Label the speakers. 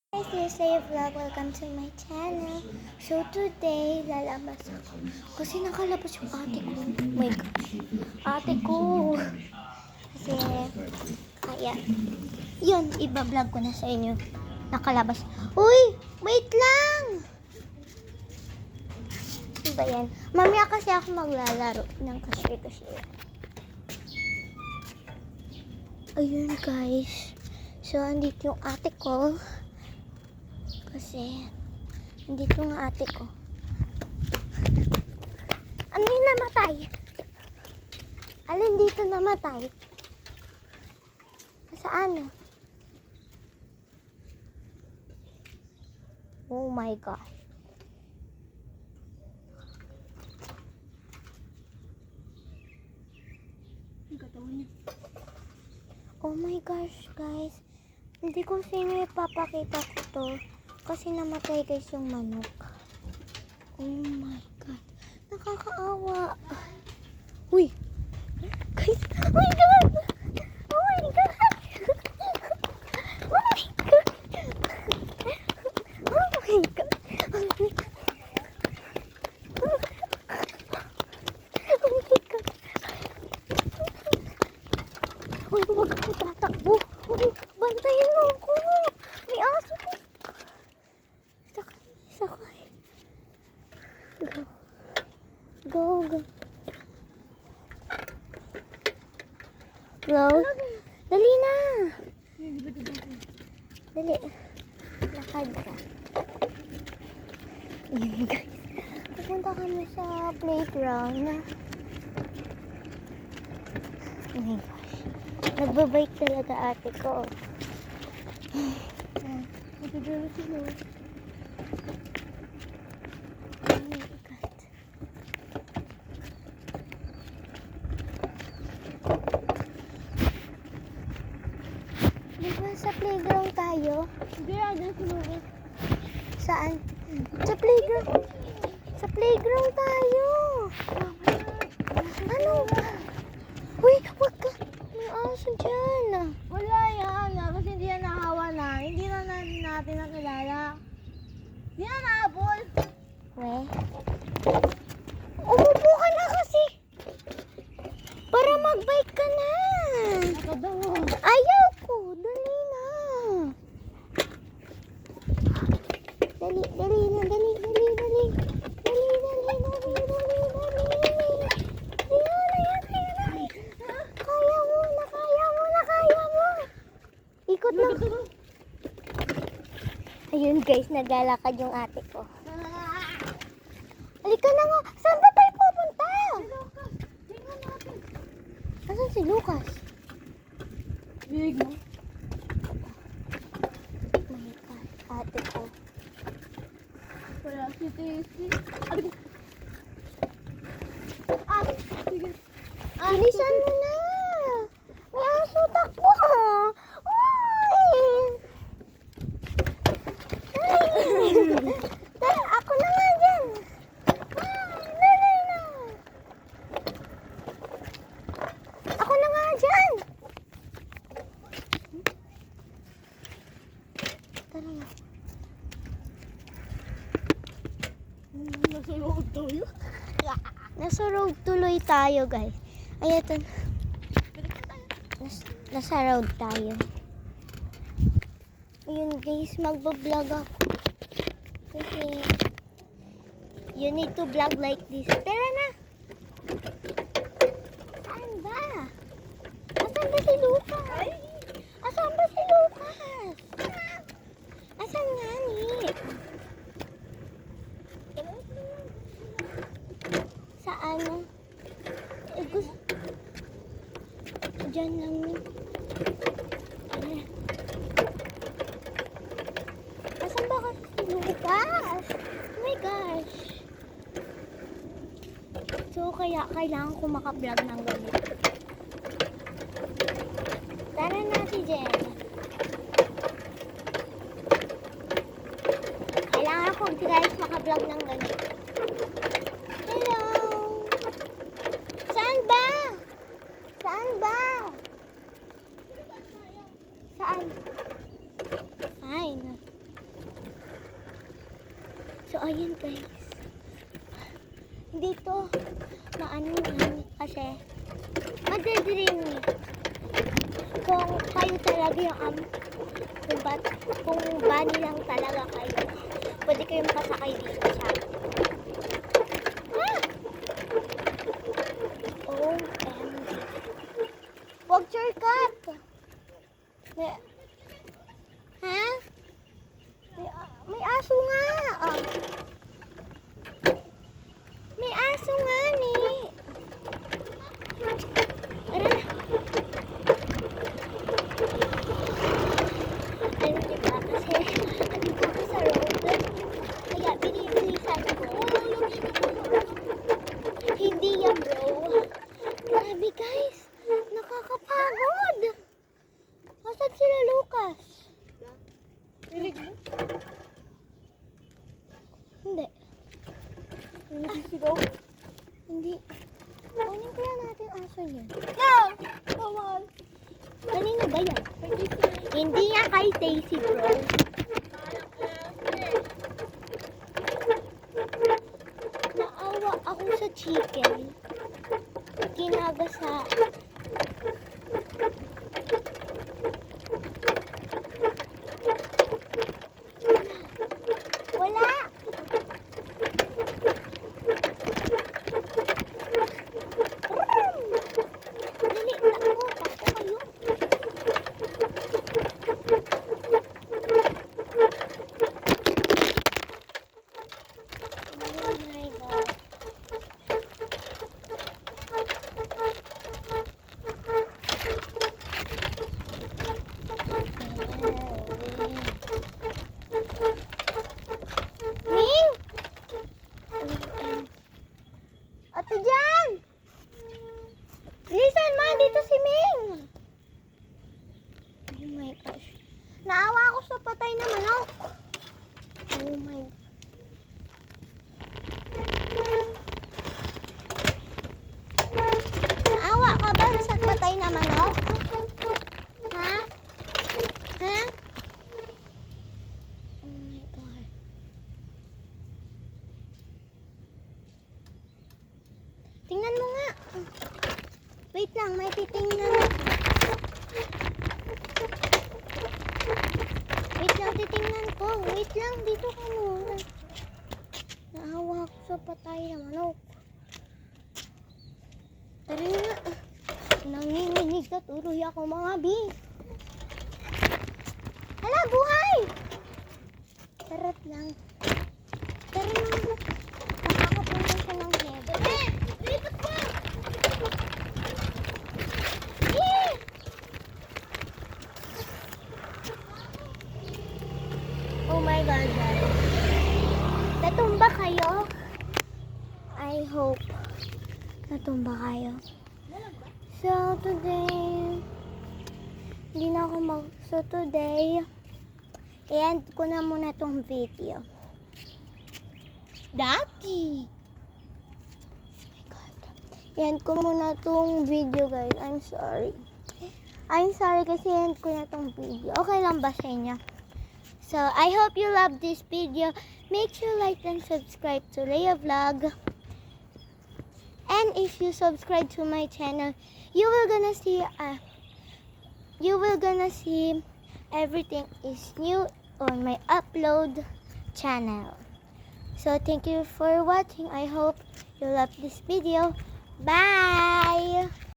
Speaker 1: Guys, this is a vlog. Welcome to my channel. So today, lalabas ako. Kasi nakalabas yung ate ko. Oh my gosh. Ate ko. Kasi, kaya, yun, iba-vlog ko na sa inyo. Nakalabas. Uy! Wait lang! Ano ba yan? Mamaya kasi ako maglalaro ng cashier. Ayun guys. So, andito yung ate ko. Kasi, nandito nga ate ko. Ano yung namatay? Alin dito namatay? Saan? Oh my God. Oh my gosh, guys. Hindi ko sa inyo ipapakita ko to. Kasi namatay guys yung manok. Oh my God. Nakakaawa. Uy. Guys. Oh my God. Oh my God. Oh my God. Oh my God. Oh my God. Oh my God. Uy, huwag ako tatakbo. Uy, bantayan mo ako. May aso ko. Sakay. Go. Go, go. Go. Dali na. Dali. Lakad ka. Ayan guys. Pupunta kami sa playground. Oh my gosh. Nagbabike talaga ate ko. Nagdadala sila. Diba sa playground tayo?
Speaker 2: Hindi, agad sumubos.
Speaker 1: Saan? Sa playground. Sa playground tayo. Ano? Uy, wag ka. May aso dyan.
Speaker 2: Wala yan, kasi hindi yan nahawa na. Hindi na natin nakilala. Hindi na nahabol.
Speaker 1: We? Umupo ka na kasi. Para mag-bike ka na.
Speaker 2: Nakadawa.
Speaker 1: Ayaw ko. Dali na. Dali na. Dali. Kaya mo. Ikot na. Ayun guys, naglalakad yung ate ko. Halika na nga. Saan ba tayo pupunta?
Speaker 2: Tingnan natin.
Speaker 1: Asan si Lucas?
Speaker 2: Big mo.
Speaker 1: Oh my God, ate ko.
Speaker 2: Wala si Tessie. Sige.
Speaker 1: Bilisan mo na. May aso, takbo. Uy! Dali, ako na nga dyan. Dali na. Ako na nga dyan. Tara na.
Speaker 2: Nasa loob tayo.
Speaker 1: Nasa road tuloy tayo, guys. Ay, ito. Nasa road tayo. Ayun, guys. Magbablog ako. Kasi, you need to vlog like this. Tara na. Saan ba? Asan ba si Lucas? Asan ba si Lucas? Asan nga ni? Saan? Eh, gusto... Diyan lang ni. Asan ba kasi si Lucas? Oh my gosh. So, kaya kailangan ko makablog ng ganito. Tara na si Jen. Kailangan ko guys makablog ng ganito. Hello! Saan ba? Saan ba? Saan? Ay, So, ayun guys. Dito, maano yan kasi madidream kung kayo talaga yung kung bani lang talaga kayo, pwede kayong pasakay dito sa OMG. Huwag shortcut! Ha? May aso nga! Oh. May aso nga ni. Ano? Ano diba? Kasi andito ako sa road. Kaya binibilisan ko. Hindi yan bro. Grabe guys. Nakakapagod. Nasaan sila Lucas?
Speaker 2: Rinig mo?
Speaker 1: Hindi.
Speaker 2: Nagsisigaw?
Speaker 1: Hindi. Kunin kaya natin aso niya.
Speaker 2: No! Come on!
Speaker 1: Kanino ba yan? Hindi nga kay Stacy bro. Naawa ako sa chicken. Kinagasa. Wala! Dali, takbo kayo. Oh my God. Ming! Ate Jan! Bilisan ma, dito si Ming! Oh my gosh. Naawa ako sa patay na manok. Oh my. Naawa ka ba sa patay na manok? Ha? Ha? Oh my God. Tingnan mo nga. Wait lang, may titingnan. Wait lang, titingnan ko. Wait lang, dito ka muna. Naawa ako sa patay na manok. Tara nga. Nanginginig na tuloy ako mga bi. Hala, buhay! Sarap lang. Tara lang. Nakakapunta siya ng heaven. Dito po! Yeah! Oh my God, guys. Natumba kayo? I hope natumba kayo. So, today, hindi na ako So, today, i-end ko na muna tong video. Daddy! Oh my God. I-end ko muna tong video, guys. I'm sorry. I'm sorry kasi i-end ko na tong video. Okay lang ba sa inyo? So, I hope you love this video. Make sure like and subscribe to Leia Vlog. And if you subscribe to my channel, you will gonna see everything is new on my upload channel. So thank you for watching. I hope you love this video. Bye!